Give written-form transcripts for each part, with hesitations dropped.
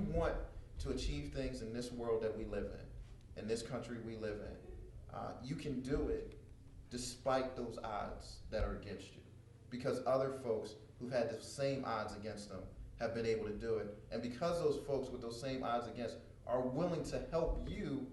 want to achieve things in this world that we live in this country we live in, you can do it despite those odds that are against you. Because other folks who've had the same odds against them have been able to do it. And because those folks with those same odds against are willing to help you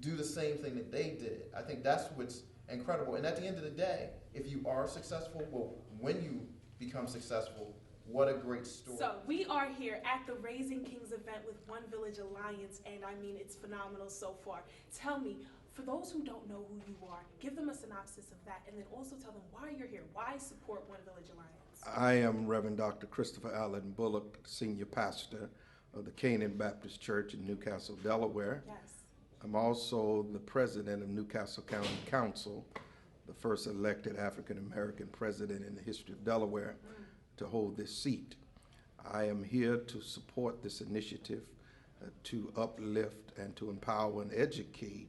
do the same thing that they did, I think that's what's incredible. And at the end of the day, if you are successful, well, when you become successful, what a great story. So we are here at the Raising Kings event with One Village Alliance, and I mean, it's phenomenal so far. Tell me, for those who don't know who you are, give them a synopsis of that, and then also tell them why you're here. Why support One Village Alliance? I am Reverend Dr. Christopher Allen Bullock, Senior Pastor of the Canaan Baptist Church in Newcastle, Delaware. Yes. I'm also the President of Newcastle County Council, the first elected African-American president in the history of Delaware to hold this seat. I am here to support this initiative to uplift and to empower and educate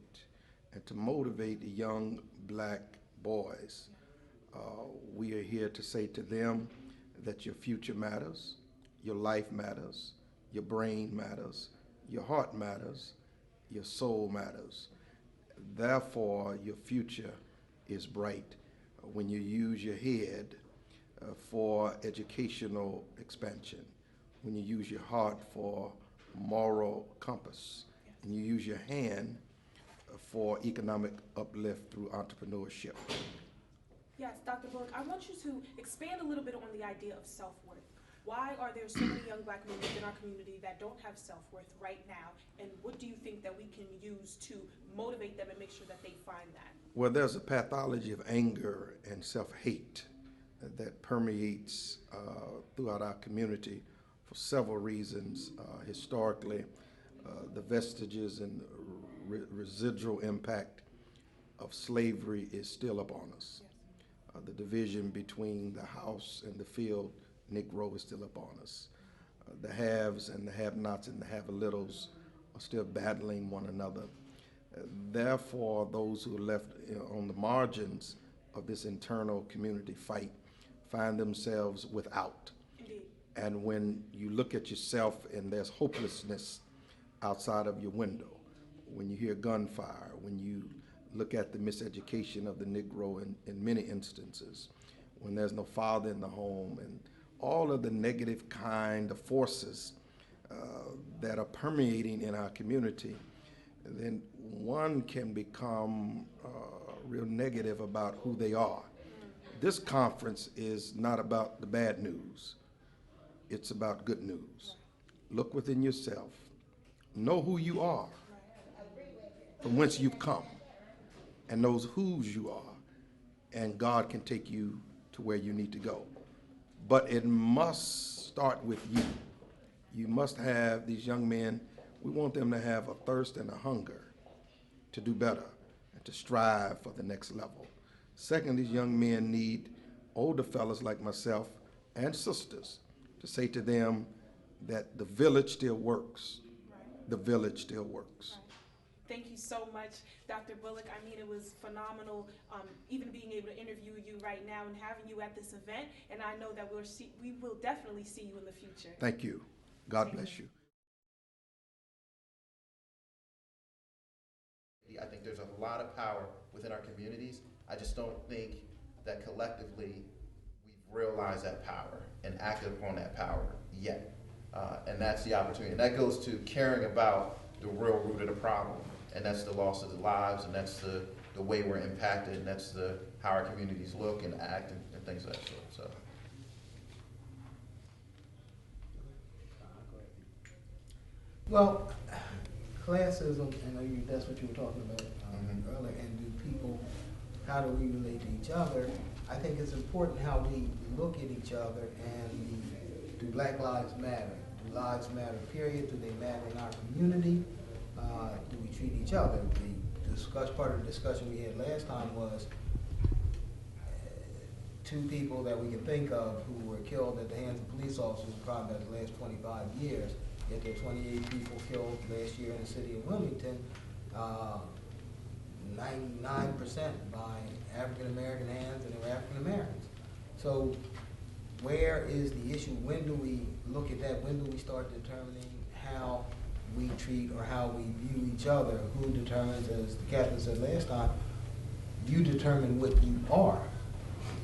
and to motivate the young black boys. We are here to say to them that your future matters, your life matters, your brain matters, your heart matters, your soul matters. Therefore, your future is bright when you use your head for educational expansion, when you use your heart for moral compass, and you use your hand for economic uplift through entrepreneurship. Yes, Dr. Bullock, I want you to expand a little bit on the idea of self-worth. Why are there so many young black men within our community that don't have self-worth right now? And what do you think that we can use to motivate them and make sure that they find that? Well, there's a pathology of anger and self-hate that permeates throughout our community for several reasons. Historically, the vestiges and residual impact of slavery is still upon us. The division between the house and the field Negro is still upon us. The haves and the have-nots and the have-a-littles are still battling one another. Therefore, those who are left on the margins of this internal community fight find themselves without. Indeed. And when you look at yourself and there's hopelessness outside of your window, when you hear gunfire, when you look at the miseducation of the Negro in many instances, when there's no father in the home, and all of the negative kind of forces that are permeating in our community, then one can become real negative about who they are. This conference is not about the bad news. It's about good news. Look within yourself. Know who you are, from whence you've come, and knows whose you are, and God can take you to where you need to go. But it must start with you. You must have these young men, we want them to have a thirst and a hunger to do better and to strive for the next level. Second, these young men need older fellas like myself and sisters to say to them that the village still works. The village still works. Thank you so much, Dr. Bullock. I mean, it was phenomenal, even being able to interview you right now and having you at this event. And I know that we will definitely see you in the future. Thank you. God bless you. I think there's a lot of power within our communities. I just don't think that collectively we've realized that power and acted upon that power yet. And that's the opportunity. And that goes to caring about the real root of the problem. And that's the loss of the lives, and that's the way we're impacted, and that's how our communities look and act and things of that sort. So. Well, classism, and that's what you were talking about earlier, and how do we relate to each other? I think it's important how we look at each other, and do Black Lives Matter? Do lives matter, period? Do they matter in our community? Do we treat each other? Part of the discussion we had last time was two people that we can think of who were killed at the hands of police officers probably in the last 25 years. Yet there are 28 people killed last year in the city of Wilmington, 99% by African American hands, and they were African Americans. So where is the issue? When do we look at that? When do we start determining how we treat or how we view each other. Who determines, as the captain said last time, you determine what you are,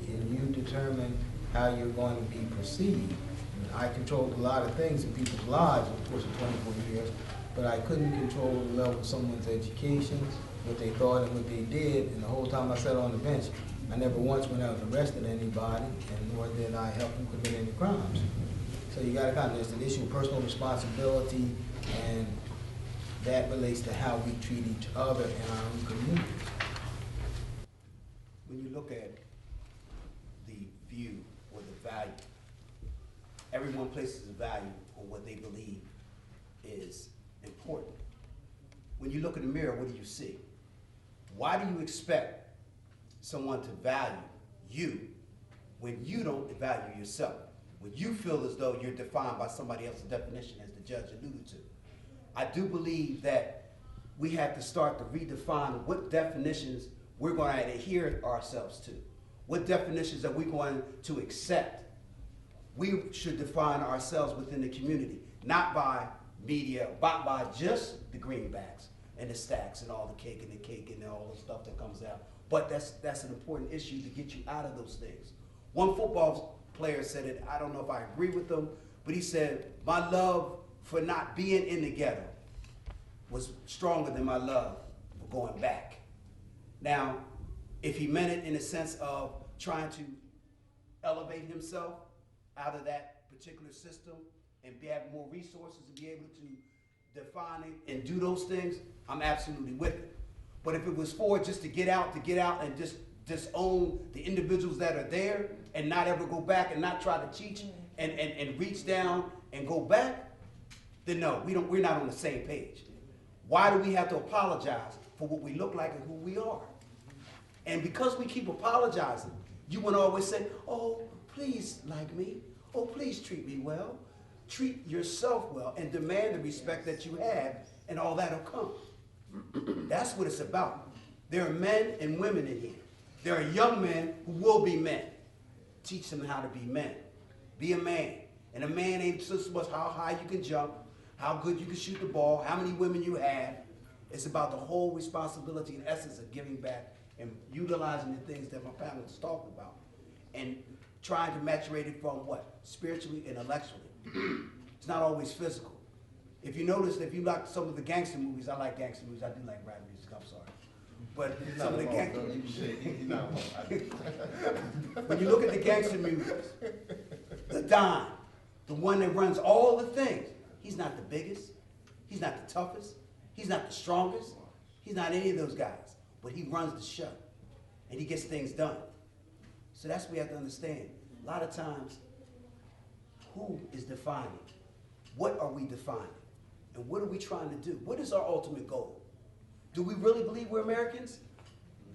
and you determine how you're going to be perceived. And I controlled a lot of things in people's lives over the course of 24 years, but I couldn't control the level of someone's education, what they thought and what they did, and the whole time I sat on the bench, I never once went out and arrested anybody, and nor did I help them commit any crimes. So you gotta kind of, there's an issue of personal responsibility, and that relates to how we treat each other in our own community. When you look at the view or the value, everyone places a value on what they believe is important. When you look in the mirror, what do you see? Why do you expect someone to value you when you don't value yourself? When you feel as though you're defined by somebody else's definition, as the judge alluded to. I do believe that we have to start to redefine what definitions we're going to adhere ourselves to. What definitions are we going to accept? We should define ourselves within the community, not by media, but by just the greenbacks and the stacks and all the cake and all the stuff that comes out. But that's an important issue to get you out of those things. One football player said it, I don't know if I agree with them, but he said, my love for not being in the ghetto was stronger than my love for going back. Now, if he meant it in a sense of trying to elevate himself out of that particular system and have more resources and be able to define it and do those things, I'm absolutely with it. But if it was for just to get out and just disown the individuals that are there and not ever go back and not try to teach and reach down and go back, then no, we're not on the same page. Why do we have to apologize for what we look like and who we are? And because we keep apologizing, you want to always say, oh, please like me. Oh, please treat me well. Treat yourself well and demand the respect that you have, and all that'll come. That's what it's about. There are men and women in here. There are young men who will be men. Teach them how to be men. Be a man. And a man ain't so much how high you can jump, how good you can shoot the ball, how many women you have. It's about the whole responsibility and essence of giving back and utilizing the things that my panelists talked about and trying to maturate it from what? Spiritually and intellectually. It's not always physical. If you notice, if you like some of the gangster movies, I like gangster movies, I do like rap music, I'm sorry. But some of the gangster when you look at the gangster movies, the Don, the one that runs all the things, he's not the biggest, he's not the toughest, he's not the strongest, he's not any of those guys, but he runs the show and he gets things done. So that's what we have to understand. A lot of times, who is defining? What are we defining? And what are we trying to do? What is our ultimate goal? Do we really believe we're Americans?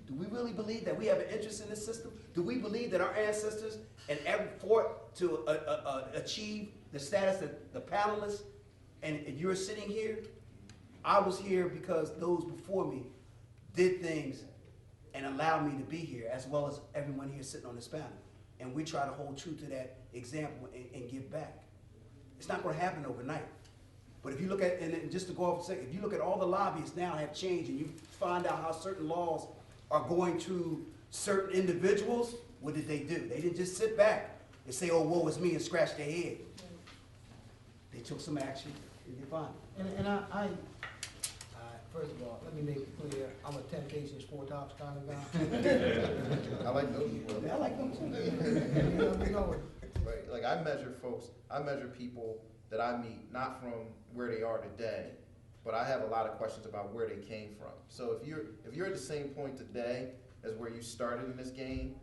Do we really believe that we have an interest in this system? Do we believe that our ancestors and ever fought to achieve the status that the panelists and you're sitting here? I was here because those before me did things and allowed me to be here, as well as everyone here sitting on this panel. And we try to hold true to that example and give back. It's not going to happen overnight. But if you look at, and just to go off a second, if you look at all the lobbyists now have changed and you find out how certain laws are going to certain individuals, what did they do? They didn't just sit back and say, oh, woe is me, and scratch their head. They took some action and they found it. And I first of all, let me make it clear, I'm a Temptations 4 Tops kind of guy. I like those as well. I like them too. Right, like I measure people that I meet not from where they are today, but I have a lot of questions about where they came from. So if you're at the same point today as where you started in this game,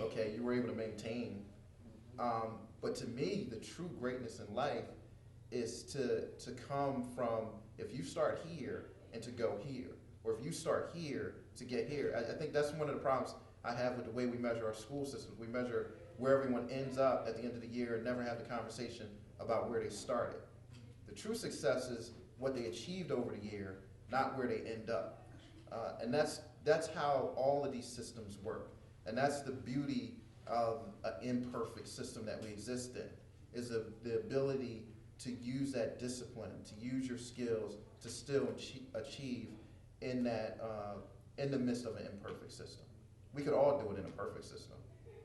okay, you were able to maintain. But to me, the true greatness in life is to come from, if you start here and to go here, or if you start here to get here. I think that's one of the problems I have with the way we measure our school systems. We measure where everyone ends up at the end of the year and never have the conversation about where they started. The true success is what they achieved over the year, not where they end up. And that's how all of these systems work. And that's the beauty of an imperfect system that we exist in, is the ability to use that discipline, to use your skills to still achieve in that, in the midst of an imperfect system. We could all do it in a perfect system,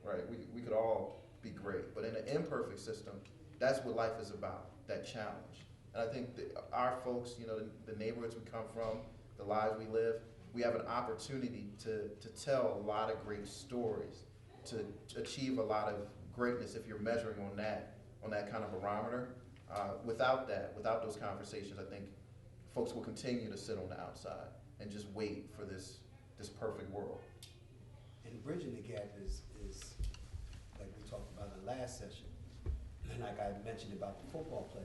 right? We could all be great, but in an imperfect system, that's what life is about, that challenge. And I think that our folks, you know, the neighborhoods we come from, the lives we live, we have an opportunity to tell a lot of great stories, to achieve a lot of greatness if you're measuring on that kind of barometer. Without those conversations, I think folks will continue to sit on the outside and just wait for this perfect world. And bridging the gap is like we talked about in the last session, and like I mentioned about the football player.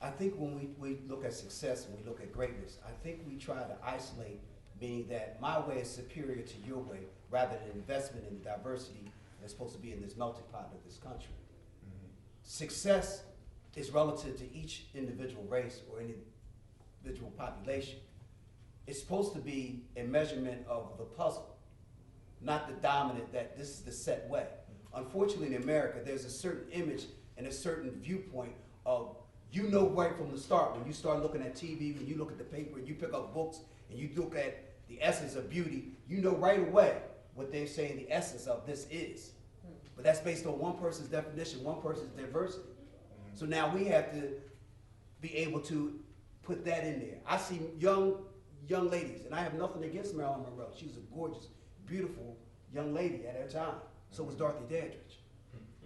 I think when we look at success and we look at greatness, I think we try to isolate, meaning that my way is superior to your way, rather than investment in the diversity that's supposed to be in this melting pot of this country. Mm-hmm. Success is relative to each individual race or individual population. It's supposed to be a measurement of the puzzle, not the dominant that this is the set way. Unfortunately, in America, there's a certain image and a certain viewpoint of, you know, right from the start, when you start looking at TV, when you look at the paper, and you pick up books, and you look at the essence of beauty, you know right away what they're saying the essence of this is. But that's based on one person's definition, one person's diversity. So now we have to be able to put that in there. I see young ladies, and I have nothing against Marilyn Monroe. She was a gorgeous, beautiful young lady at her time. So was Dorothy Dandridge.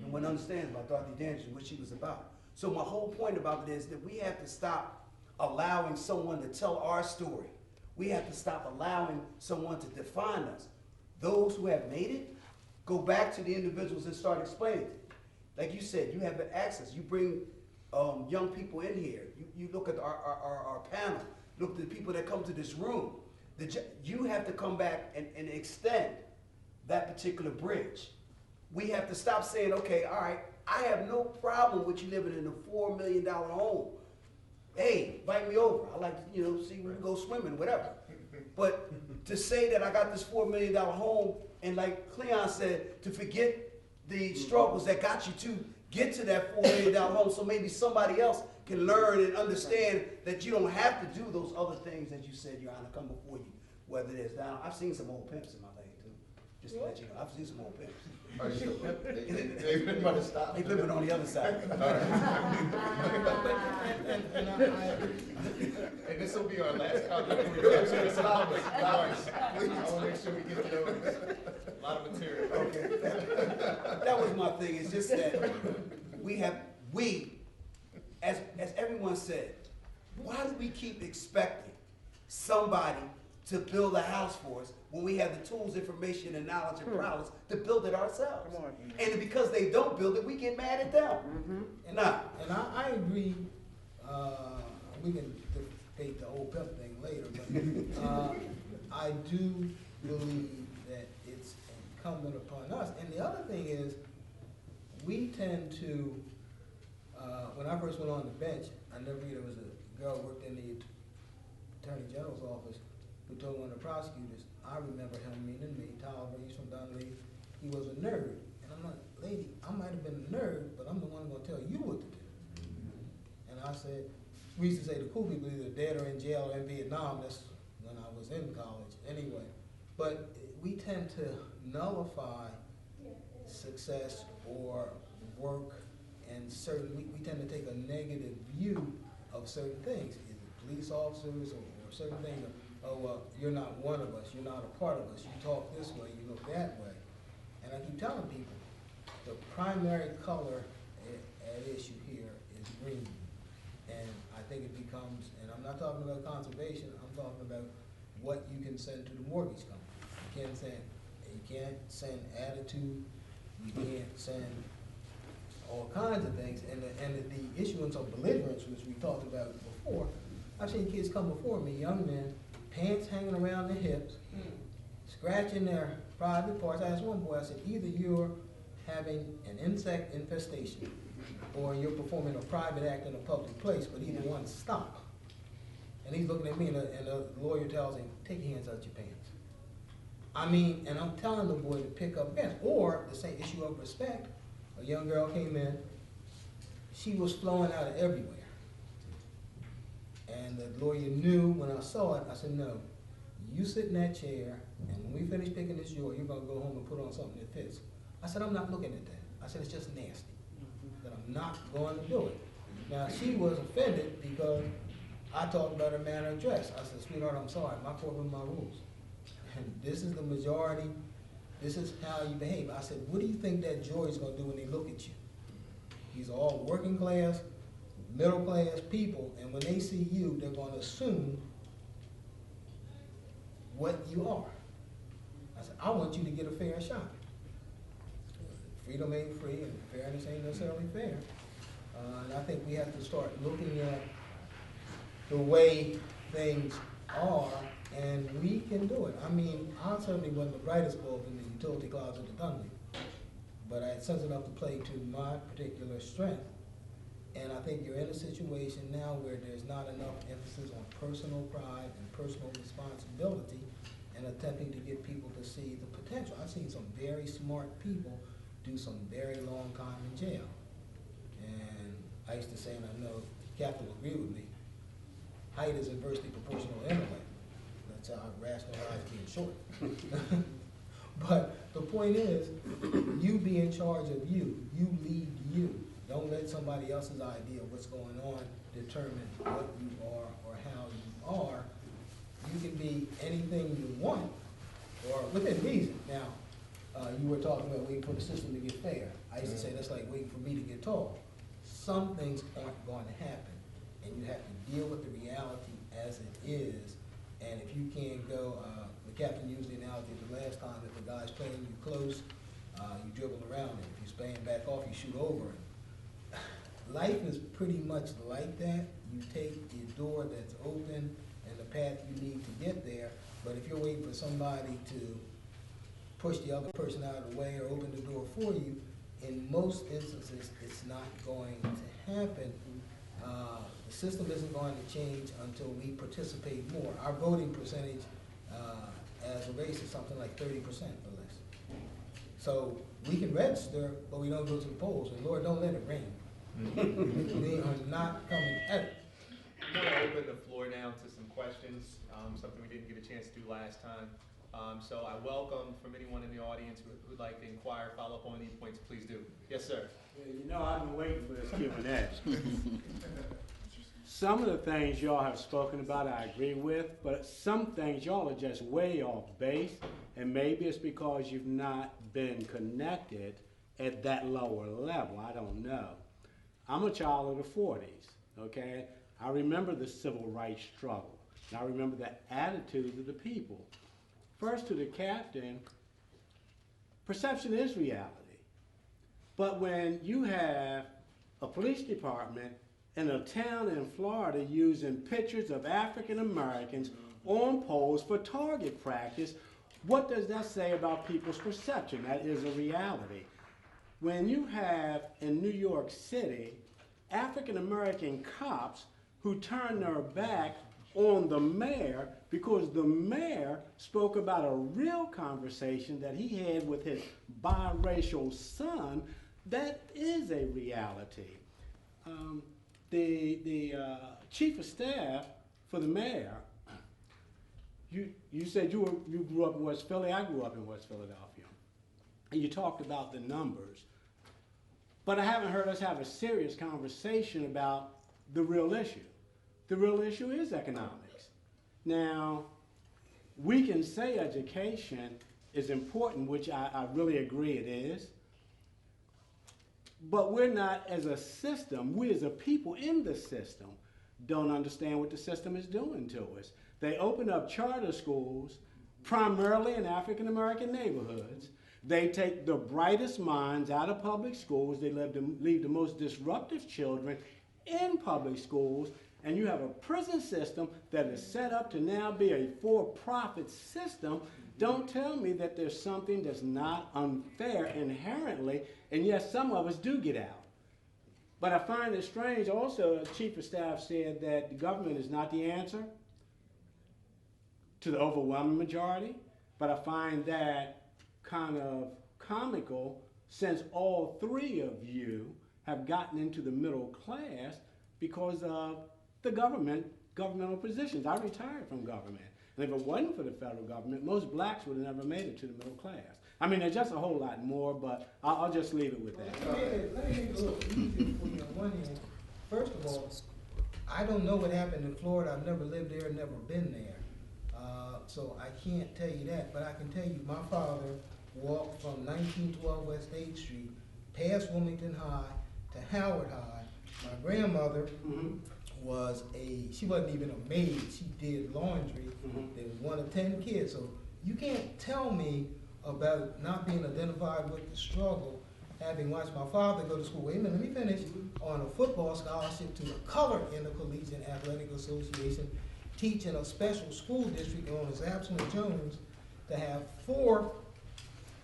No one understands about Dorothy Dandridge and what she was about. So my whole point about it is that we have to stop allowing someone to tell our story. We have to stop allowing someone to define us. Those who have made it, go back to the individuals and start explaining it. Like you said, you have the access. You bring young people in here. You look at our panel. Look at the people that come to this room. You have to come back and extend that particular bridge. We have to stop saying, okay, all right, I have no problem with you living in a $4 million home. Hey, invite me over. I like to, see we can go swimming, whatever. But to say that I got this $4 million home, and like Cleon said, to forget the struggles that got you to get to that $4 million home, so maybe somebody else can learn and understand that you don't have to do those other things that you said, Your Honor, come before you. Whether it's down, I've seen some old pimps in my lane too. Just to let you know, I've seen some old pimps. Are you still pimp? They've been about to stop. They pimping on the other side. And this will be our last comment. I want to make sure we get to those. A lot of material. Okay. That was my thing. It's just that we, as everyone said, why do we keep expecting somebody to build a house for us when we have the tools, information, and knowledge and prowess to build it ourselves? And because they don't build it, we get mad at them. And I agree. We can debate the old pimp thing later, but I do believe that it's incumbent upon us. And the other thing is, we tend to, when I first went on the bench, I never knew there was a girl who worked in the Attorney General's office who told one of the prosecutors, I remember him meaning me, Tolliver, he's from Dunleavy, he was a nerd. And I'm like, lady, I might have been a nerd, but I'm the one gonna tell you what to do. And I said, we used to say the cool people either dead or in jail or in Vietnam. That's when I was in college anyway. But we tend to nullify success or work, and we tend to take a negative view of certain things, either police officers or certain things. Oh, well, you're not one of us, you're not a part of us, you talk this way, you look that way. And I keep telling people, the primary color at issue here is green. And I think it becomes, and I'm not talking about conservation, I'm talking about what you can send to the mortgage company. You can't send attitude, you can't send all kinds of things. And the issuance of belligerence, which we talked about before, I've seen kids come before me, young men, pants hanging around their hips, scratching their private parts. I asked one boy, I said, either you're having an insect infestation or you're performing a private act in a public place, but either one, stop. And he's looking at me, and the lawyer tells him, take your hands out your pants. I mean, and I'm telling the boy to pick up pants. Or the same issue of respect. A young girl came in, she was flowing out of everywhere. And the lawyer knew when I saw it, I said, no, you sit in that chair, and when we finish picking this drawer, you're gonna go home and put on something that fits. I said, I'm not looking at that. I said, it's just nasty. That I'm not going to do it. Now, she was offended because I talked about her manner of dress. I said, sweetheart, I'm sorry, my courtroom, my rules. And this is the majority, this is how you behave. I said, what do you think that jury's gonna do when they look at you? These are all working class, middle class people, and when they see you, they're gonna assume what you are. I said, I want you to get a fair shot. Freedom ain't free, and fairness ain't necessarily fair. And I think we have to start looking at the way things are, and we can do it. I mean, I certainly wasn't the brightest bulb in the utility closet at Dunley, but I had sense enough to play to my particular strength. And I think you're in a situation now where there's not enough emphasis on personal pride and personal responsibility and attempting to get people to see the potential. I've seen some very smart people do some very long time in jail. And I used to say, and I know Captain will agree with me, height is inversely proportional to intellect. That's how I rationalize being short. But the point is, you be in charge of you. You lead you. Don't let somebody else's idea of what's going on determine what you are or how you are. You can be anything you want, or within reason. Now, you were talking about waiting for the system to get fair. I used to say that's like waiting for me to get tall. Some things aren't going to happen, and you have to deal with the reality as it is. And if you can't go, the captain used the analogy the last time, if the guy's playing you close, you dribble around it. If he's playing back off, you shoot over it. Life is pretty much like that. You take the door that's open and the path you need to get there, but if you're waiting for somebody to push the other person out of the way or open the door for you, in most instances, it's not going to happen. The system isn't going to change until we participate more. Our voting percentage as a race is something like 30% or less. So we can register, but we don't go to the polls. And Lord, don't let it rain. We are not coming at it. I'm going to open the floor now to some questions, something we didn't get a chance to do last time. So I welcome from anyone in the audience who would like to inquire, follow up on any points, please do. Yes, sir. Yeah, you know, I've been waiting for this Q&A. Some of the things y'all have spoken about I agree with, but some things y'all are just way off base, and maybe it's because you've not been connected at that lower level. I don't know. I'm a child of the 40s, okay? I remember the civil rights struggle, and I remember the attitudes of the people. First, to the captain, perception is reality. But when you have a police department in a town in Florida using pictures of African Americans on poles for target practice, what does that say about people's perception? That is a reality. When you have in New York City African American cops who turn their back on the mayor because the mayor spoke about a real conversation that he had with his biracial son, that is a reality. The chief of staff for the mayor, you said you grew up in West Philly. I grew up in West Philadelphia. And you talked about the numbers. But I haven't heard us have a serious conversation about the real issue. The real issue is economics. Now, we can say education is important, which I really agree it is. But we're not, as a system, we as a people in the system don't understand what the system is doing to us. They open up charter schools, primarily in African American neighborhoods. They take the brightest minds out of public schools. They leave the most disruptive children in public schools. And you have a prison system that is set up to now be a for-profit system. Don't tell me that there's something that's not unfair inherently, and yes, some of us do get out. But I find it strange also, as Chief of Staff said, that the government is not the answer to the overwhelming majority, but I find that kind of comical since all three of you have gotten into the middle class because of the governmental positions. I retired from government. And if it wasn't for the federal government, most blacks would have never made it to the middle class. I mean, there's just a whole lot more, but I'll just leave it with that. Let me make it a little easier for you on one hand. First of all, I don't know what happened in Florida. I've never lived there, never been there. So I can't tell you that, but I can tell you my father walked from 1912 West 8th Street, past Wilmington High to Howard High. My grandmother she wasn't even a maid, she did laundry. There was one of 10 kids, so you can't tell me about not being identified with the struggle, having watched my father go to school, wait a minute, let me finish, on a football scholarship to the Colored Intercollegiate Athletic Association, teach in a special school district known as Absalom Jones, to have 4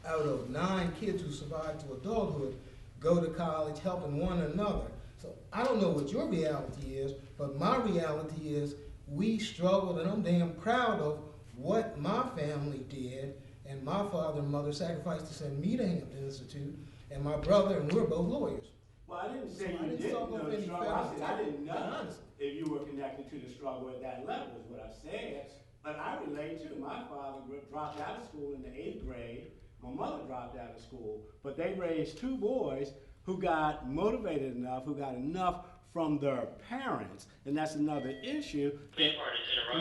out of 9 kids who survived to adulthood go to college helping one another. So I don't know what your reality is, but my reality is we struggled, and I'm damn proud of what my family did, and my father and mother sacrificed to send me to Hampton Institute, and my brother, and we're both lawyers. Well, I didn't say So I you didn't didn't talk know of the any struggle. I said I federal- didn't know Honestly. if you were connected to the struggle at that level, is what I said. But I relate too. My father dropped out of school in the 8th grade. My mother dropped out of school. But they raised 2 boys who got motivated enough, who got enough from their parents. And that's another issue. That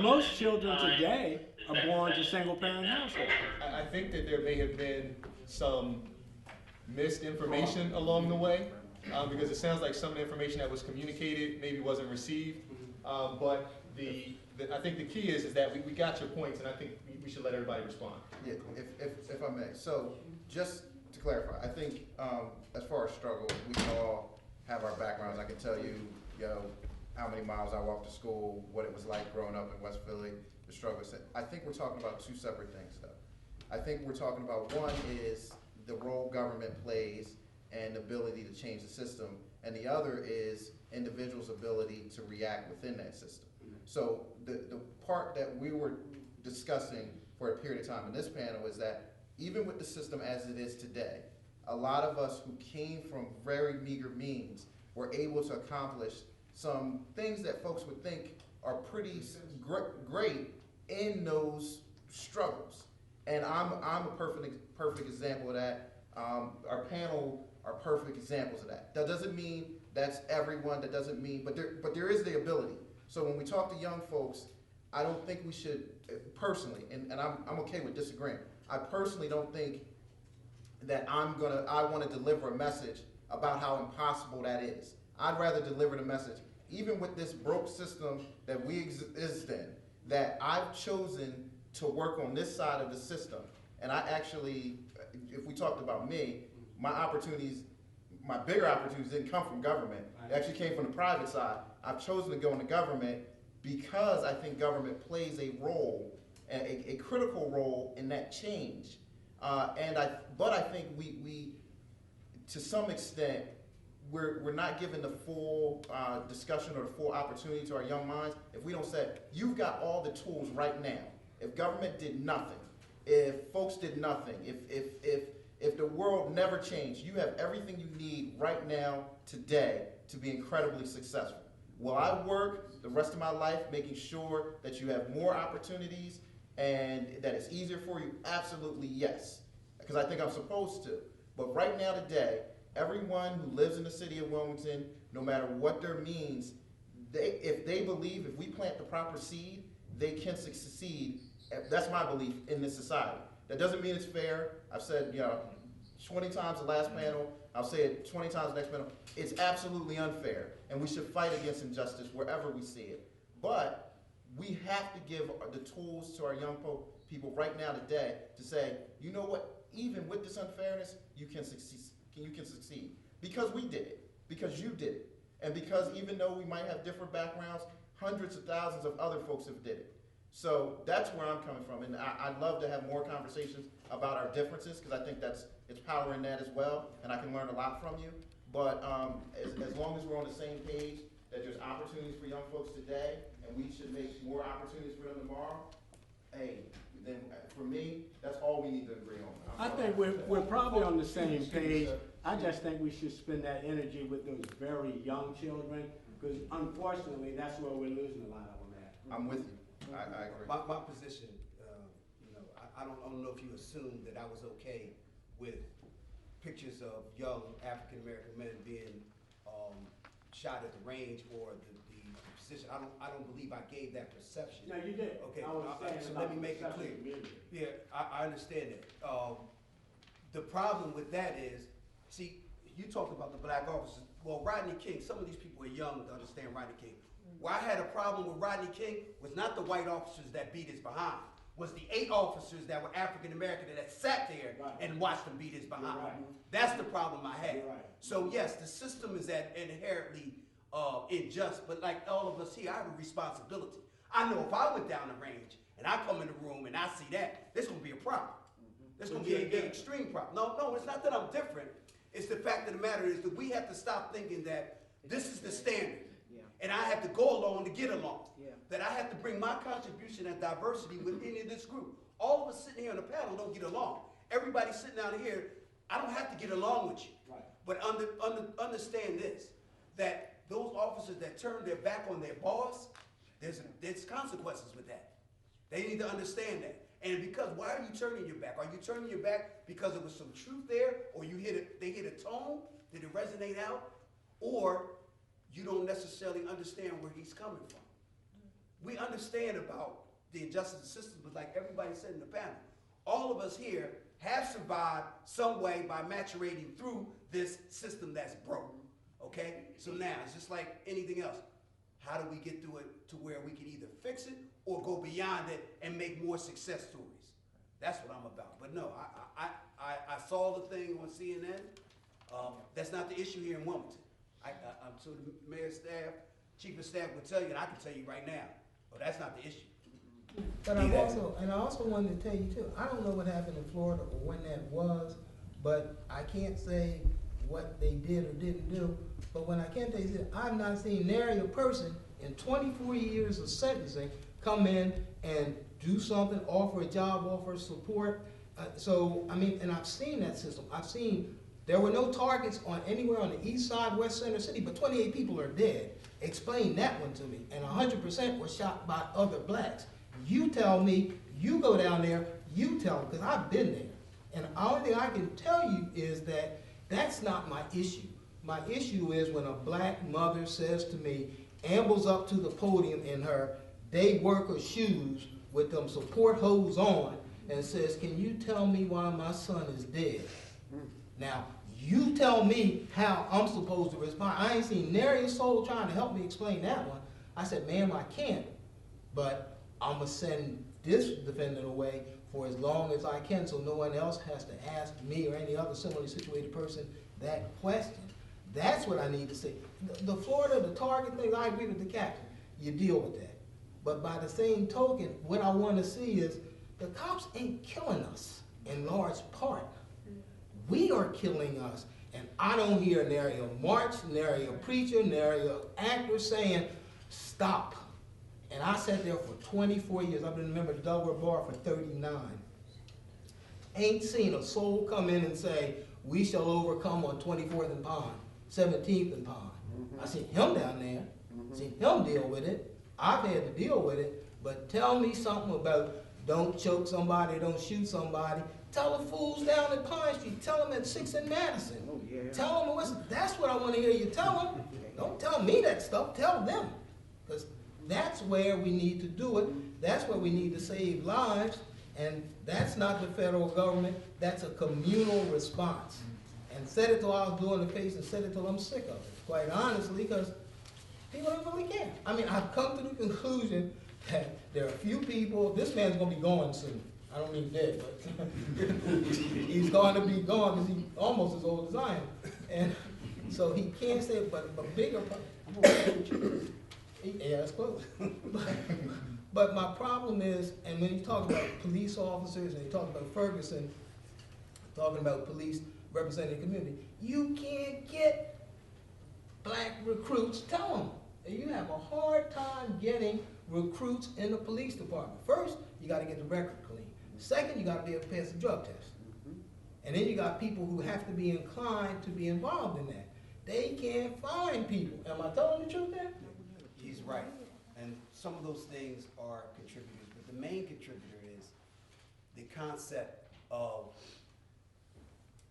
most children today are born to single-parent households. I think that there may have been some misinformation along the way, because it sounds like some of the information that was communicated maybe wasn't received. But I think the key is that we got your points, and I think we should let everybody respond. Yeah, if I may. So just to clarify, I think as far as struggle, we can all have our backgrounds. I can tell you, how many miles I walked to school, what it was like growing up in West Philly, the struggles. I think we're talking about 2 separate things, though. I think we're talking about, one is the role government plays and the ability to change the system, and the other is individuals' ability to react within that system. So the part that we were discussing for a period of time in this panel is that even with the system as it is today, a lot of us who came from very meager means were able to accomplish some things that folks would think are pretty great in those struggles. And I'm a perfect example of that. Our panel are perfect examples of that. That doesn't mean that's everyone. That doesn't mean, but there is the ability. So when we talk to young folks, I don't think we should personally, and I'm okay with disagreeing. I personally don't think that I want to deliver a message about how impossible that is. I'd rather deliver the message, even with this broke system that we exist in, that I've chosen to work on this side of the system. And I actually, if we talked about me, my bigger opportunities didn't come from government. They actually came from the private side. I've chosen to go into government because I think government plays a role, a critical role in that change. But I think we to some extent, we're not giving the full discussion or the full opportunity to our young minds if we don't say, you've got all the tools right now. If government did nothing, if folks did nothing, if the world never changed, you have everything you need right now, today, to be incredibly successful. Will I work the rest of my life making sure that you have more opportunities and that it's easier for you? Absolutely yes, because I think I'm supposed to. But right now today, everyone who lives in the city of Wilmington, no matter what their means, if they believe if we plant the proper seed, they can succeed. That's my belief in this society. That doesn't mean it's fair. I've said 20 times the last panel, I'll say it 20 times the next panel. It's absolutely unfair, and we should fight against injustice wherever we see it. But we have to give the tools to our young people right now today to say, you know what, even with this unfairness, you can succeed. Because we did it, because you did it, and because even though we might have different backgrounds, hundreds of thousands of other folks have did it. So that's where I'm coming from, and I'd love to have more conversations about our differences, because I think it's power in that as well, and I can learn a lot from you. But as long as we're on the same page, that there's opportunities for young folks today, and we should make more opportunities for them tomorrow, then for me, that's all we need to agree on. I think we're probably on the same page. I just think we should spend that energy with those very young children, because unfortunately, that's where we're losing a lot of them at. I'm with you. I agree. My position, you know, I don't know if you assumed that I was okay with pictures of young African-American men being shot at the range or the position. I don't believe I gave that perception. No, you did. Okay, I was saying so about let me make it the clear. community. Yeah, I understand that. The problem with that is, see, you talked about the black officers. Well, Rodney King, some of these people are young to understand Rodney King. Why I had a problem with Rodney King was not the white officers that beat his behind, was the 8 officers that were African American that sat there Right. and watched him beat his behind. You're right. That's the problem I had. You're right. So yes, the system is inherently unjust, but like all of us here, I have a responsibility. I know if I went down the range and I come in the room and I see that, there's gonna be a problem. There's gonna be an extreme problem. No, it's not that I'm different. It's the fact of the matter is that we have to stop thinking that this is the standard. And I have to go along to get along. That I have to bring my contribution and diversity within this group. All of us sitting here on the panel don't get along. Everybody sitting down here, I don't have to get along with you. Right. But understand this, that those officers that turn their back on their boss, there's consequences with that. They need to understand that. And because, why are you turning your back? Are you turning your back because there was some truth there, or they hit a tone? Did it resonate out? Or you don't necessarily understand where he's coming from. We understand about the injustice system, but like everybody said in the panel, all of us here have survived some way by maturating through this system that's broke, okay? So now, it's just like anything else. How do we get through it to where we can either fix it or go beyond it and make more success stories? That's what I'm about. But no, I saw the thing on CNN. That's not the issue here in Wilmington. I'm so the mayor's staff, chief of staff will tell you, and I can tell you right now, but that's not the issue. But I also wanted to tell you too, I don't know what happened in Florida or when that was, but I can't say what they did or didn't do. But when I can tell you this, I've not seen nary a person in 24 years of sentencing come in and do something, offer a job, offer support. And I've seen that system. I've seen there were no targets on anywhere on the east side, west center city, but 28 people are dead. Explain that one to me. And 100% were shot by other blacks. You tell me, you go down there, you tell them, because I've been there. And the only thing I can tell you is that that's not my issue. My issue is when a black mother says to me, ambles up to the podium in her day worker shoes with them support hose on and says, can you tell me why my son is dead? Now, you tell me how I'm supposed to respond. I ain't seen nary a soul trying to help me explain that one. I said, ma'am, I can't, but I'm going to send this defendant away for as long as I can so no one else has to ask me or any other similarly situated person that question. That's what I need to say. The Florida, the target thing, I agree with the captain. You deal with that. But by the same token, what I want to see is the cops ain't killing us in large part. We are killing us. And I don't hear nary a march, nary a preacher, nary an actor saying, stop. And I sat there for 24 years. I've been a member of the Delaware Bar for 39. Ain't seen a soul come in and say, we shall overcome on 24th and Pond, 17th and Pond. I seen him down there, seen him deal with it. I've had to deal with it, but tell me something about don't choke somebody, don't shoot somebody. Tell the fools down at Pine Street, tell them at 6th and Madison. Tell them that's what I want to hear you tell them. Don't tell me that stuff, tell them. Because that's where we need to do it. That's where we need to save lives. And that's not the federal government, that's a communal response. And said it till I was blue in the face and said it till I'm sick of it, quite honestly, because people don't really care. I mean, I've come to the conclusion that there are a few people, this man's gonna be gone soon. I don't mean dead, but he's going to be gone because he's almost as old as I am. And so he can't say it, but bigger, yeah, it's close. But my problem is, and when you talk about police officers and you talk about Ferguson, talking about police representing the community, you can't get black recruits. Tell them. You have a hard time getting recruits in the police department. First, you got to get the record clean. Second, you got to be able to pass the drug test. And then you got people who have to be inclined to be involved in that. They can't find people. Am I telling the truth there? He's right. And some of those things are contributors, but the main contributor is the concept of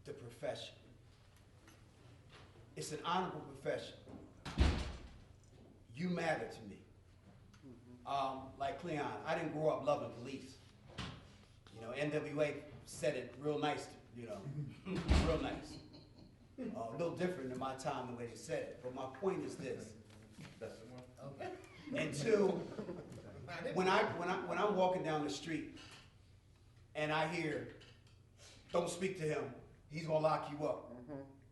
the profession. It's an honorable profession. You matter to me. Like Cleon, I didn't grow up loving police. You know, NWA said it real nice, you know, real nice. A little different than my time, the way they said it. But my point is this. Okay. And two, when I'm walking down the street and I hear, don't speak to him, he's gonna lock you up.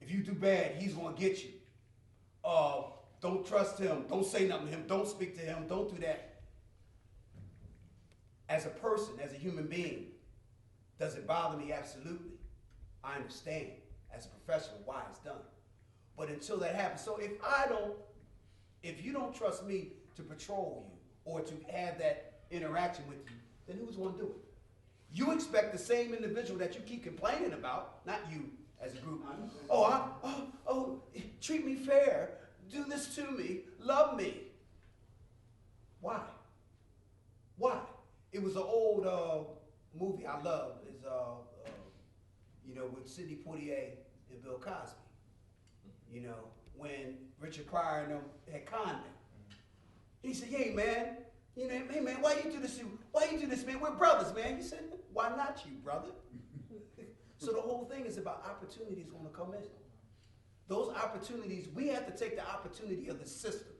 If you do bad, he's gonna get you. Don't trust him, don't say nothing to him, don't speak to him, don't do that. As a person, as a human being, does it bother me? Absolutely. I understand as a professional why it's done. But until that happens, so if you don't trust me to patrol you or to have that interaction with you, then who's gonna do it? You expect the same individual that you keep complaining about, not you as a group. Treat me fair, do this to me, love me. Why? Why? It was an old movie I love. It's you know, with Sidney Poitier and Bill Cosby. You know, when Richard Pryor and them had conned him. He said, "Hey man, you know, hey man, why you do this? Why you do this, man? We're brothers, man." He said, "Why not you, brother?" So the whole thing is about opportunities gonna come in. Those opportunities, we have to take the opportunity of the system.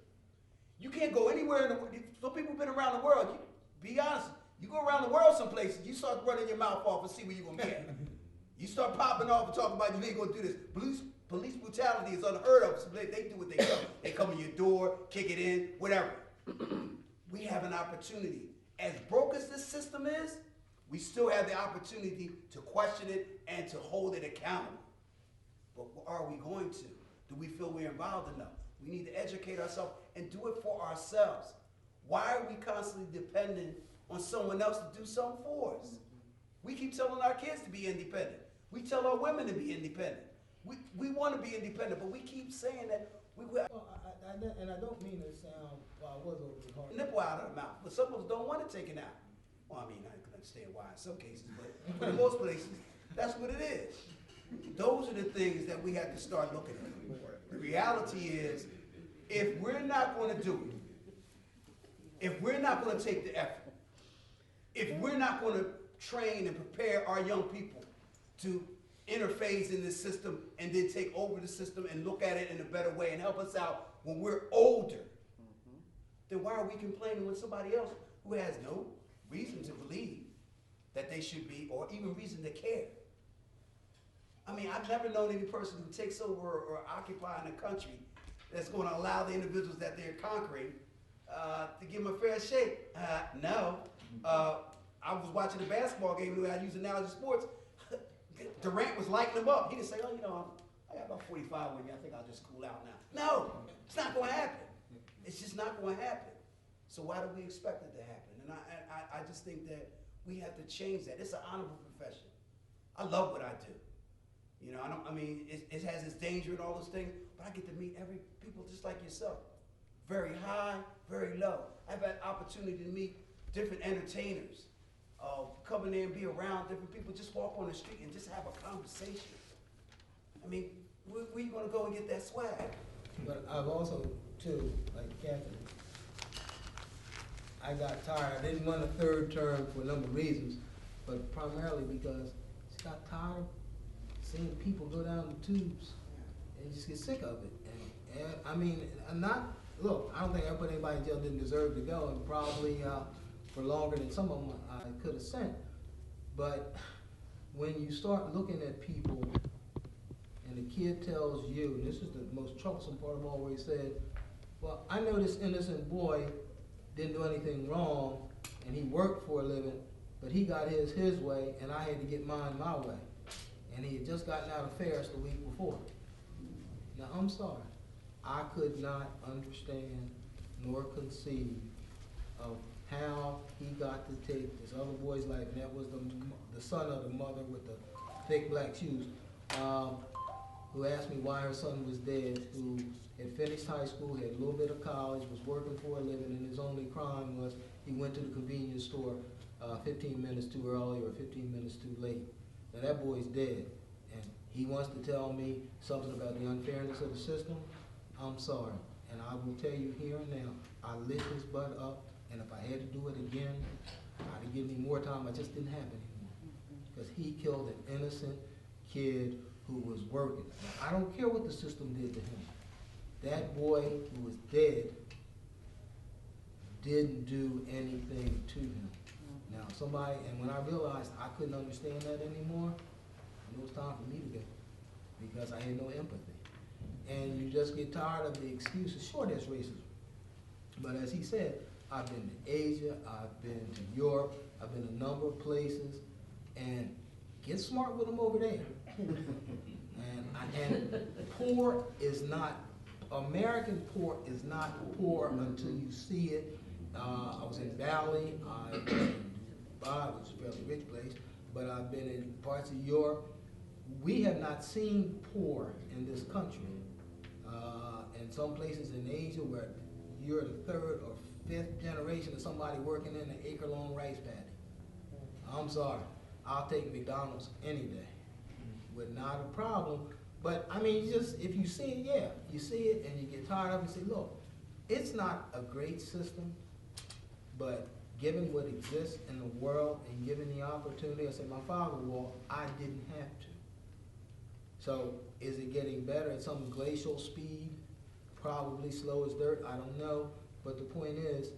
You can't go anywhere in the world. Some people have been around the world. Be honest. You go around the world some places, you start running your mouth off and see where you're gonna be at. You start popping off and talking about you ain't gonna do this. Police brutality is unheard of. So they do what they do. They come in your door, kick it in, whatever. We have an opportunity. As broke as this system is, we still have the opportunity to question it and to hold it accountable. But are we going to? Do we feel we're involved enough? We need to educate ourselves and do it for ourselves. Why are we constantly dependent on someone else to do something for us? We keep telling our kids to be independent. We tell our women to be independent. We want to be independent, but we keep saying that we will. Well, and I don't mean to sound, well, I was overly hard. Nipple out of the mouth, but some of us don't want to take it out. Well, I mean, I can understand why in some cases, but in most places, that's what it is. Those are the things that we have to start looking at. The reality is, if we're not going to do it, if we're not going to take the effort, if we're not going to train and prepare our young people to interface in this system and then take over the system and look at it in a better way and help us out when we're older, then why are we complaining when somebody else who has no reason to believe that they should be or even reason to care? I mean, I've never known any person who takes over or occupying a country that's going to allow the individuals that they're conquering to give them a fair shake. No. I was watching a basketball game where I use analogy sports. Durant was lighting them up. He didn't say, "Oh, you know, I got about 45 with me. I think I'll just cool out now." No, it's not going to happen. It's just not going to happen. So why do we expect it to happen? And I just think that we have to change that. It's an honorable profession. I love what I do. You know, it has its danger and all those things, but I get to meet people just like yourself. Very high, very low. I've had opportunity to meet different entertainers, come in there and be around different people, just walk on the street and just have a conversation. I mean, where you gonna go and get that swag? But I've also, too, like Catherine, I got tired. I didn't run a third term for a number of reasons, but primarily because I just got tired of seeing people go down the tubes and just get sick of it. And I mean, look, I don't think I put anybody in jail didn't deserve to go, and probably for longer than some of them I could have sent. But when you start looking at people and the kid tells you, and this is the most troublesome part of all, where he said, "Well, I know this innocent boy didn't do anything wrong, and he worked for a living, but he got his way, and I had to get mine my way." And he had just gotten out of Ferris the week before. Now, I'm sorry. I could not understand nor conceive of how he got to take this other boy's life, and that was the son of the mother with the thick black shoes, who asked me why her son was dead, who had finished high school, had a little bit of college, was working for a living, and his only crime was he went to the convenience store 15 minutes too early or 15 minutes too late. Now that boy's dead, and he wants to tell me something about the unfairness of the system. I'm sorry, and I will tell you here and now, I lit his butt up, and if I had to do it again, I'd have given him more time. I just didn't have it anymore, because he killed an innocent kid who was working. Now, I don't care what the system did to him. That boy who was dead didn't do anything to him. Now, somebody, and when I realized I couldn't understand that anymore, it was time for me to go, because I had no empathy. And you just get tired of the excuses. Sure, there's racism. But as he said, I've been to Asia, I've been to Europe, I've been a number of places, and get smart with them over there. and poor is not, American poor is not poor until you see it. I was in Bali, I was in Dubai, which is a fairly rich place, but I've been in parts of Europe. We have not seen poor in this country. And some places in Asia where you're the third or fifth generation of somebody working in an acre-long rice paddy. I'm sorry, I'll take McDonald's any day, with not a problem. But I mean, just if you see it, yeah, you see it and you get tired of it and say, look, it's not a great system, but given what exists in the world and given the opportunity, I said my father walked, I didn't have to. So is it getting better at some glacial speed? Probably slow as dirt, I don't know. But the point is,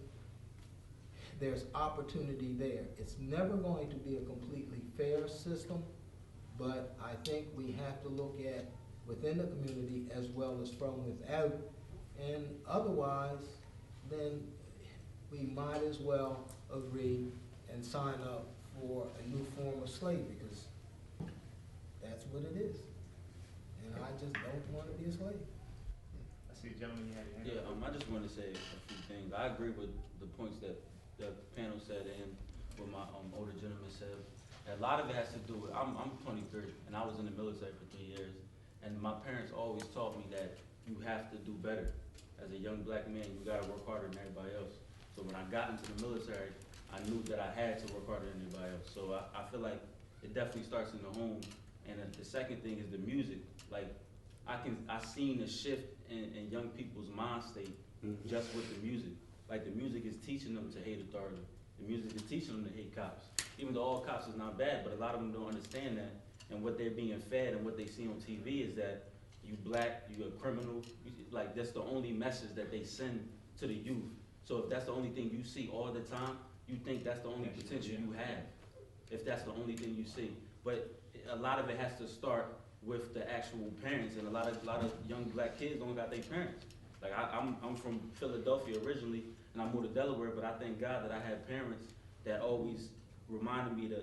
there's opportunity there. It's never going to be a completely fair system, but I think we have to look at within the community as well as from without. And otherwise, then we might as well agree and sign up for a new form of slavery, because that's what it is. And I just don't want to be a slave. I see, gentlemen, you had your hand up. Yeah, I just want to say a few things. I agree with the points that the panel said and what my older gentleman said. A lot of it has to do with, I'm 23, and I was in the military for 3 years, and my parents always taught me that you have to do better. As a young black man, you gotta work harder than everybody else. So when I got into the military, I knew that I had to work harder than anybody else. So I feel like it definitely starts in the home. And then the second thing is the music. Like, I seen a shift in young people's mind state just with the music. Like, the music is teaching them to hate authority. The music is teaching them to hate cops. Even though all cops is not bad, but a lot of them don't understand that. And what they're being fed and what they see on TV is that you black, you a criminal. Like, that's the only message that they send to the youth. So if that's the only thing you see all the time, you think that's the only potential you have, if that's the only thing you see. But a lot of it has to start with the actual parents, and a lot of young black kids don't got their parents. Like, I'm from Philadelphia originally, and I moved to Delaware, but I thank God that I had parents that always reminded me to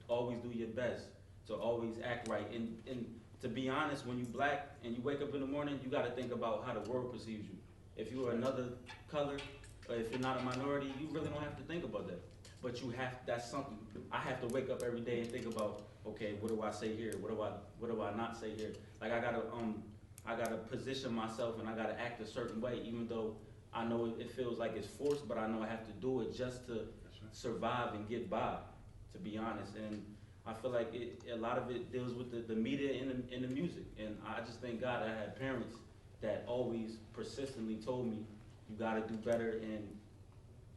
always do your best, to always act right. And to be honest, when you black and you wake up in the morning, you gotta think about how the world perceives you. If you are another color, or if you're not a minority, you really don't have to think about that. But you have, that's something, I have to wake up every day and think about, okay, what do I say here? What do I not say here? Like, I gotta position myself and I gotta act a certain way, even though I know it feels like it's forced, but I know I have to do it just to survive and get by, to be honest. And I feel like a lot of it deals with the media and the music. And I just thank God I had parents that always persistently told me, you gotta do better, and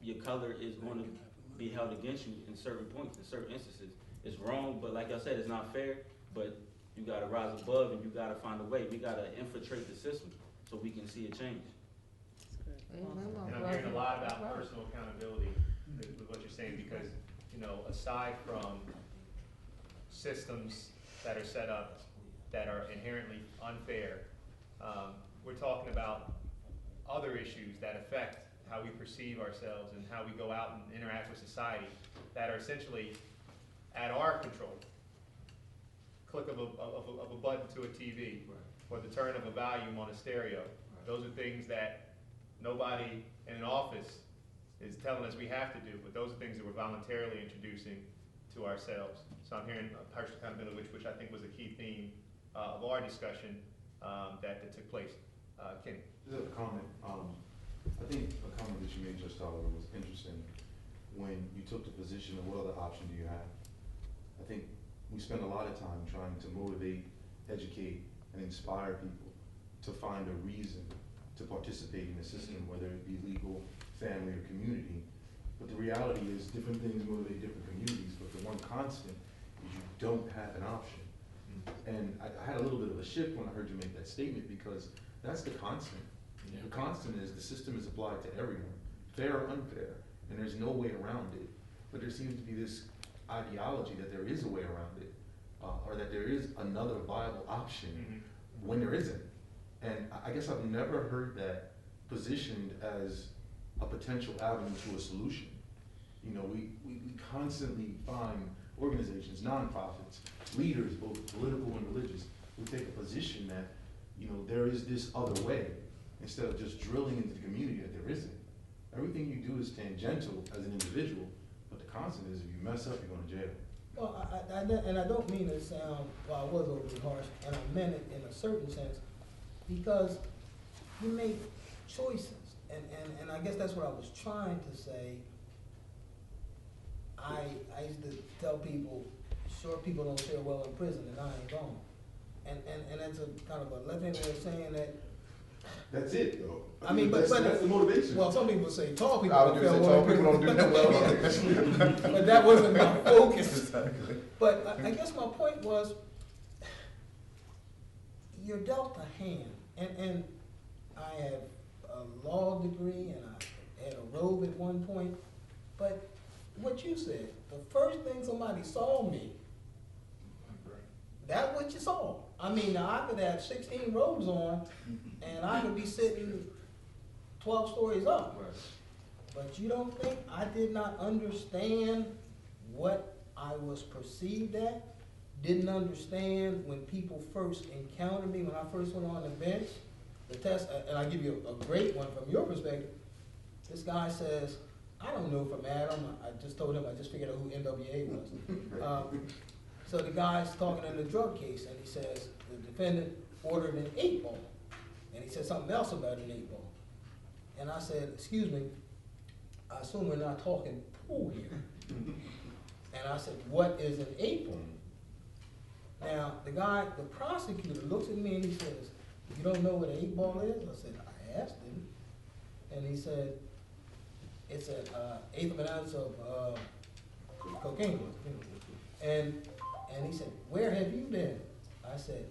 your color is going to be held against you in certain points, in certain instances. It's wrong, but like I said, it's not fair, but you gotta rise above and you gotta find a way. We gotta infiltrate the system so we can see a change. And I'm hearing a lot about personal accountability with what you're saying, because, you know, aside from systems that are set up that are inherently unfair, we're talking about other issues that affect how we perceive ourselves and how we go out and interact with society that are essentially at our control. Click of a button to a TV, or the turn of a volume on a stereo. Those are things that nobody in an office is telling us we have to do, but those are things that we're voluntarily introducing to ourselves. So I'm hearing partial accountability, which I think was a key theme of our discussion that took place. Kenny? Just a comment. I think a comment that you made just, Oliver, was interesting when you took the position of what other option do you have. I think we spend a lot of time trying to motivate, educate, and inspire people to find a reason to participate in the system, whether it be legal, family, or community. But the reality is different things motivate different communities, but the one constant is you don't have an option. And I had a little bit of a shift when I heard you make that statement, because that's the constant. The constant is the system is applied to everyone, fair or unfair, and there's no way around it. But there seems to be this ideology that there is a way around it, or that there is another viable option when there isn't. And I guess I've never heard that positioned as a potential avenue to a solution. You know, we constantly find organizations, nonprofits, leaders, both political and religious, who take a position that, you know, there is this other way, instead of just drilling into the community that there isn't. Everything you do is tangential as an individual, but the constant is if you mess up, you're going to jail. Well, and I don't mean to sound, well, I was overly harsh, and I meant it in a certain sense, because you make choices, and I guess that's what I was trying to say. I used to tell people, short people don't fare well in prison, and I ain't going. And that's a kind of a left-hand way of saying that. That's it, though. I mean, but that's the motivation. Well, some people say tall people I was don't gonna fare say, well tall in people don't do that well. prison. But that wasn't my focus. Exactly. But I guess my point was, you're dealt a hand, and I have a law degree, and I had a robe at one point, but what you said, the first thing somebody saw me, that's what you saw. I mean, now I could have 16 robes on, and I could be sitting 12 stories up. But you don't think I did not understand what I was perceived at? Didn't understand when people first encountered me, when I first went on the bench, the test, and I'll give you a great one from your perspective. This guy says, I don't know from Adam, I just told him, I just figured out who NWA was. So the guy's talking in the drug case, and he says, the defendant ordered an 8-ball. And he said something else about an 8-ball. And I said, excuse me, I assume we're not talking pool here. And I said, what is an 8-ball? Now, the prosecutor looks at me and he says, you don't know what an 8-ball is? I said, I asked him. And he said, it's an eighth of an ounce of cocaine. And he said, where have you been? I said,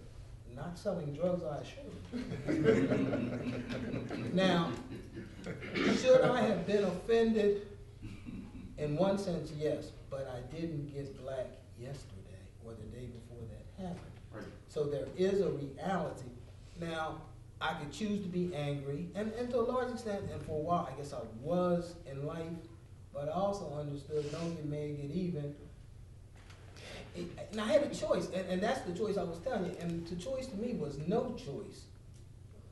not selling drugs, I assure you. Now, should I have been offended? In one sense, yes, but I didn't get black yesterday or the day before that happened. Right. So there is a reality. Now, I could choose to be angry, and to a large extent, and for a while, I guess I was in life, but I also understood, don't get mad, get even. And I had a choice, and that's the choice I was telling you, and the choice to me was no choice.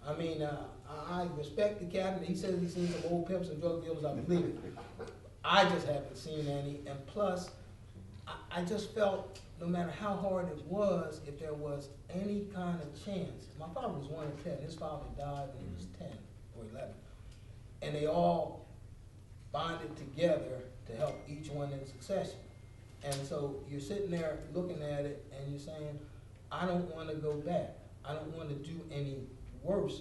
I mean, I respect the captain. He says he's seen some old pimps and drug dealers, I believe it. I just haven't seen any, and plus, I just felt no matter how hard it was, if there was any kind of chance. My father was 1 of 10. His father died when he was 10 or 11. And they all bonded together to help each one in succession. And so you're sitting there looking at it and you're saying, I don't want to go back. I don't want to do any worse.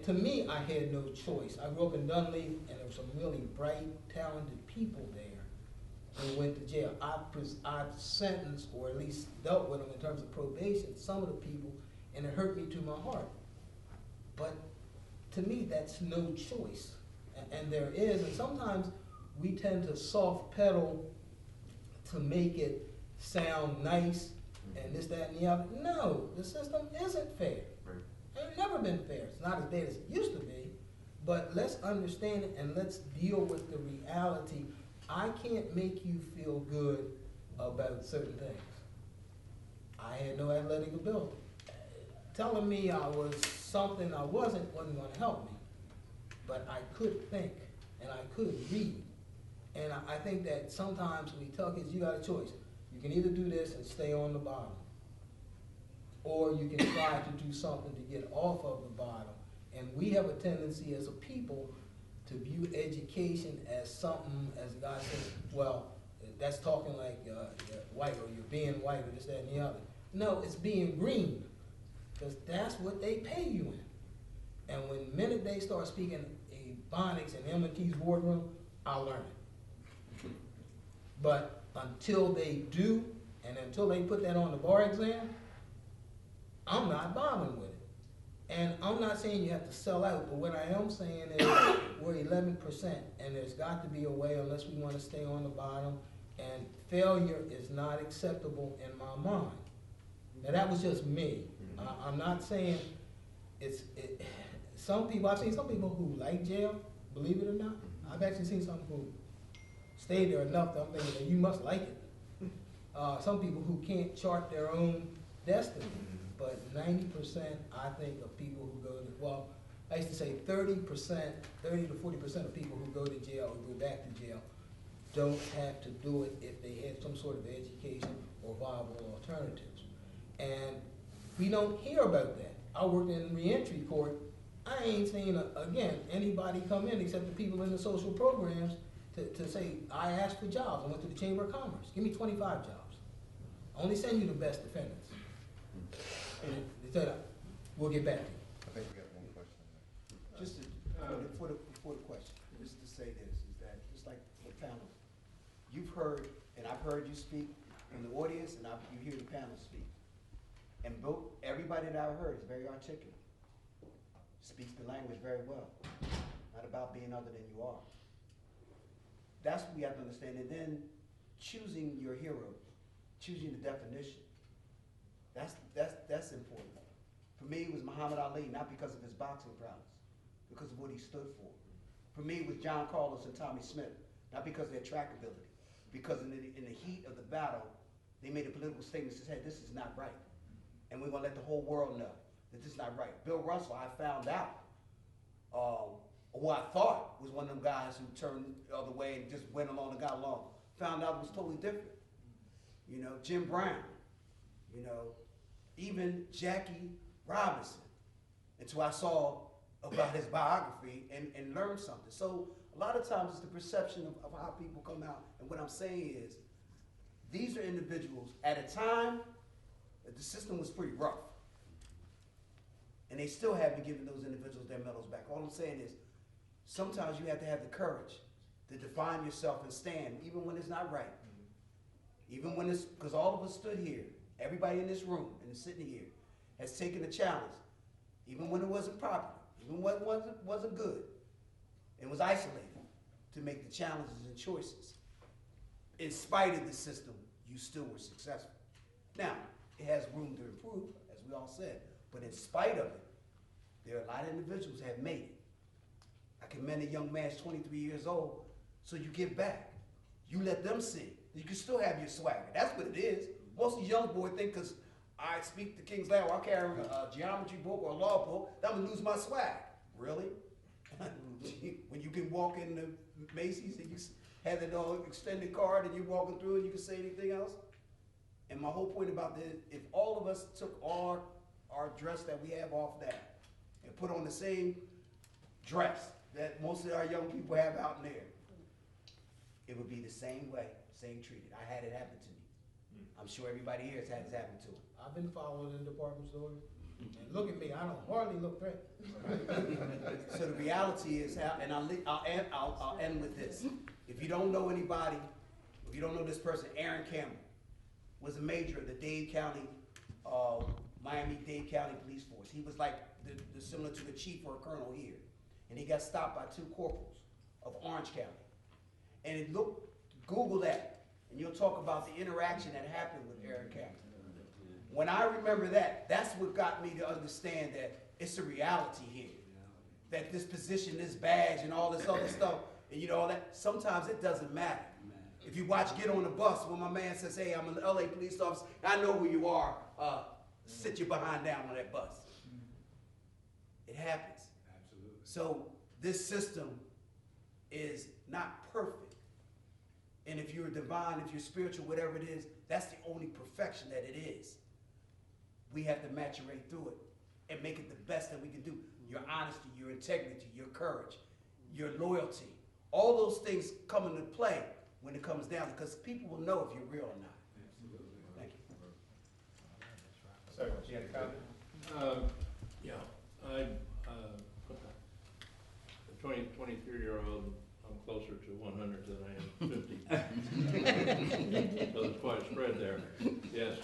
To me, I had no choice. I grew up in Dunleavy, and there were some really bright, talented people there who went to jail. I've sentenced, or at least dealt with them in terms of probation, some of the people, and it hurt me to my heart. But to me, that's no choice. And there is, and sometimes we tend to soft pedal to make it sound nice and this, that, and the other. No, the system isn't fair. It's never been fair. It's not as bad as it used to be, but let's understand it and let's deal with the reality. I can't make you feel good about certain things. I had no athletic ability. Telling me I was something I wasn't going to help me, but I could think and I could read. And I think that sometimes we tell kids, you got a choice. You can either do this and stay on the bottom, or you can try to do something to get off of the bottom. And we have a tendency as a people to view education as something, as the guy says, well, that's talking like you're white, or you're being white, or this, that, and the other. No, it's being green, because that's what they pay you in. And when the minute they start speaking Ebonics in M&T's boardroom, I'll learn it. But until they do, and until they put that on the bar exam, I'm not bothering with it. And I'm not saying you have to sell out, but what I am saying is we're 11%, and there's got to be a way, unless we want to stay on the bottom, and failure is not acceptable in my mind. Now, that was just me. I'm not saying some people, I've seen some people who like jail, believe it or not. I've actually seen some who stayed there enough that I'm thinking that you must like it. Some people who can't chart their own destiny. But 90%, I think, of people who go to, well, I used to say 30%, 30 to 40% of people who go to jail or go back to jail don't have to do it if they had some sort of education or viable alternatives. And we don't hear about that. I worked in reentry court. I ain't seen, again, anybody come in except the people in the social programs to say, I asked for jobs. I went to the Chamber of Commerce. Give me 25 jobs. I only send you the best defendants. And they said, we'll get back to you. I think we got one question. Just before the question, just to say this, is that just like the panel, you've heard, and I've heard you speak in the audience, and you hear the panel speak. And everybody that I've heard is very articulate, speaks the language very well, not about being other than you are. That's what we have to understand. And then choosing your hero, choosing the definition. That's important. For me, it was Muhammad Ali, not because of his boxing prowess, because of what he stood for. For me, it was John Carlos and Tommy Smith, not because of their track ability, because in the heat of the battle, they made a political statement that said, this is not right. And we're gonna let the whole world know that this is not right. Bill Russell, I found out, who I thought was one of them guys who turned the other way and just went along and got along, found out it was totally different. You know, Jim Brown, you know, even Jackie Robinson, until I saw about his biography and learned something. So a lot of times it's the perception of how people come out. And what I'm saying is, these are individuals at a time that the system was pretty rough. And they still haven't given those individuals their medals back. All I'm saying is, sometimes you have to have the courage to define yourself and stand, even when it's not right. Even when it's, because all of us stood here, everybody in this room and sitting here has taken a challenge, even when it wasn't popular, even when it wasn't good, and was isolated, to make the challenges and choices. In spite of the system, you still were successful. Now, it has room to improve, as we all said, but in spite of it, there are a lot of individuals that have made it. I commend a young man, 23 years old, so you give back. You let them see. You can still have your swagger. That's what it is. Most of the young boys think because I speak the King's Language, I carry a geometry book or a law book, that I'm gonna lose my swag. Really? When you can walk in the Macy's and you have that extended card and you're walking through and you can say anything else? And my whole point about this, if all of us took our dress that we have off that and put on the same dress that most of our young people have out in there, it would be the same way, same treated. I had it happen to me. I'm sure everybody here has had it happen to them. I've been followed in department stores, and look at me, I don't hardly look threatened. So the reality is, and I'll end with this. If you don't know anybody, if you don't know this person, Aaron Campbell was a major of the Dade County, Miami-Dade County Police Force. He was like the similar to the chief or a colonel here. And he got stopped by 2 corporals of Orange County. And Google that, and you'll talk about the interaction that happened with Aaron Campbell. When I remember that, that's what got me to understand that it's a reality here. That this position, this badge, and all this other stuff, and you know all that, sometimes it doesn't matter. If you watch Get on the Bus, when my man says, hey, I'm an LA police officer, I know who you are, sit your behind down on that bus. It happens. Absolutely. So this system is not perfect, And if you're divine, if you're spiritual, whatever it is, that's the only perfection that it is. We have to maturate through it and make it the best that we can do. Your honesty, your integrity, your courage, your loyalty, all those things come into play when it comes down, because people will know if you're real or not. Thank you. Sir, you had a comment? Yeah, I'm, a 23-year-old, I'm closer to 100 than I am 50. So there's quite a spread there, yes.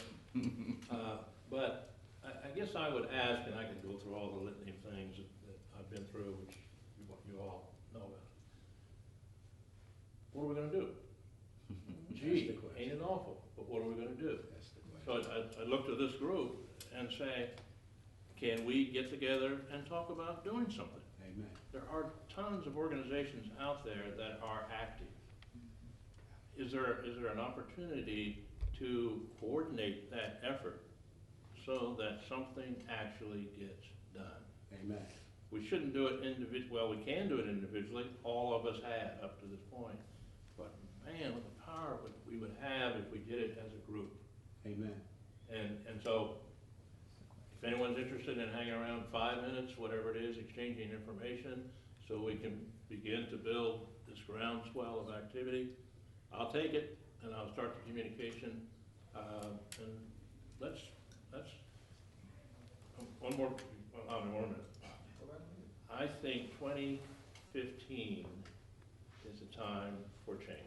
But I guess I would ask, and I could go through all the litany of things that I've been through, which you all know about. What are we gonna do? Gee, ain't it awful, but what are we gonna do? So I look to this group and say, can we get together and talk about doing something? Amen. There are tons of organizations out there that are active. Is there an opportunity to coordinate that effort so that something actually gets done? Amen. We shouldn't do it individually. Well, we can do it individually. All of us have up to this point. But man, with the power we would have if we did it as a group. Amen. And so, if anyone's interested in hanging around 5 minutes, whatever it is, exchanging information, so we can begin to build this groundswell of activity, I'll take it, and I'll start the communication, and let's, one more minute. I think 2015 is the time for change.